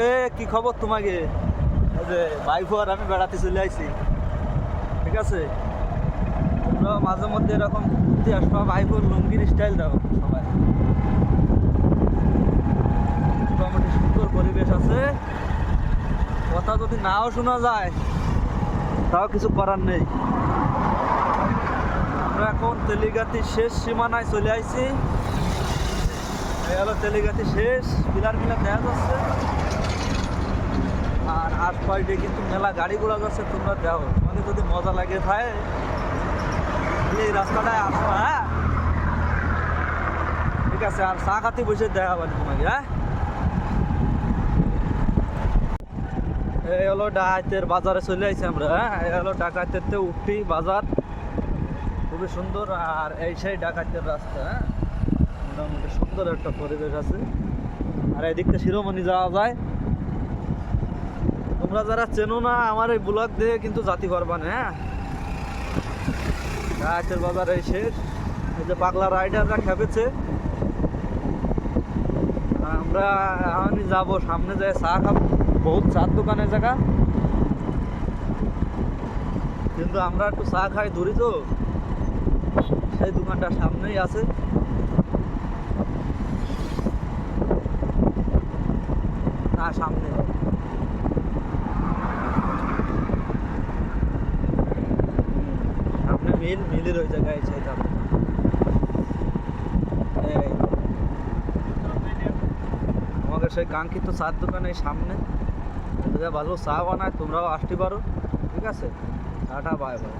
এ কি খবর তোমাকে? এই যে ভাইফো আর আমি বেড়াতে চলে আইছি, ঠিক আছে? তোমরা মাঝে মধ্যে এরকম ঘুরতে আসবা, ভাইফোর লুঙ্গির স্টাইল দাও সবাই। মোটামুটি সুন্দর পরিবেশ আছে, কথা যদি নাও শোনা যায় তাও কিছু করার নেই। আমরা এখন তেলিগাতির শেষ সীমানায় চলে আইছি। এই হলো তেলিগাতি শেষ, পিলার পিলার দেখা যাচ্ছে। আর আশপাশ দিয়ে কিন্তু মেলা গাড়ি ঘোড়া যাচ্ছে, তোমরা দেখো। মানে যদি মজা লাগে থাকে এই রাস্তাটায় আসবা, হ্যাঁ? ঠিক আছে, আর চা খাতে বসে দেখা পারি তোমাকে, হ্যাঁ? এই হলো ডাকাতের বাজারে চলে আসছি আমরা, হ্যাঁ? এই হলো ডাকাতের উঠি বাজার, খুবই সুন্দর। আর এই সেই ডাকাতের রাস্তা, হ্যাঁ? মোটামুটি সুন্দর একটা পরিবেশ আছে। আর এদিকটা শিরোমণি যাওয়া যায়। তোমরা যারা চেনো না আমার এই ব্লগ দিয়ে কিন্তু জাতি পারবা না, হ্যাঁ? ডাকাতের বাজার এই শেষ। এই যে পাগলা রাইডাররা খেপেছে, আমরা আমি যাবো সামনে যায় চা খাবো। বহুত চার দোকানের জায়গা, কিন্তু আমরা একটু চা খাই দূরে, তো সেই দোকানটা সামনেই আছে। না, সামনে সামনে মিলের ওই জায়গায় এসে যাবো। এই আমাদের সেই কাঙ্ক্ষিত চার দোকানের সামনে ভালো চা বানায়, তোমরাও আসতে পারো, ঠিক আছে? Tata, bye bye.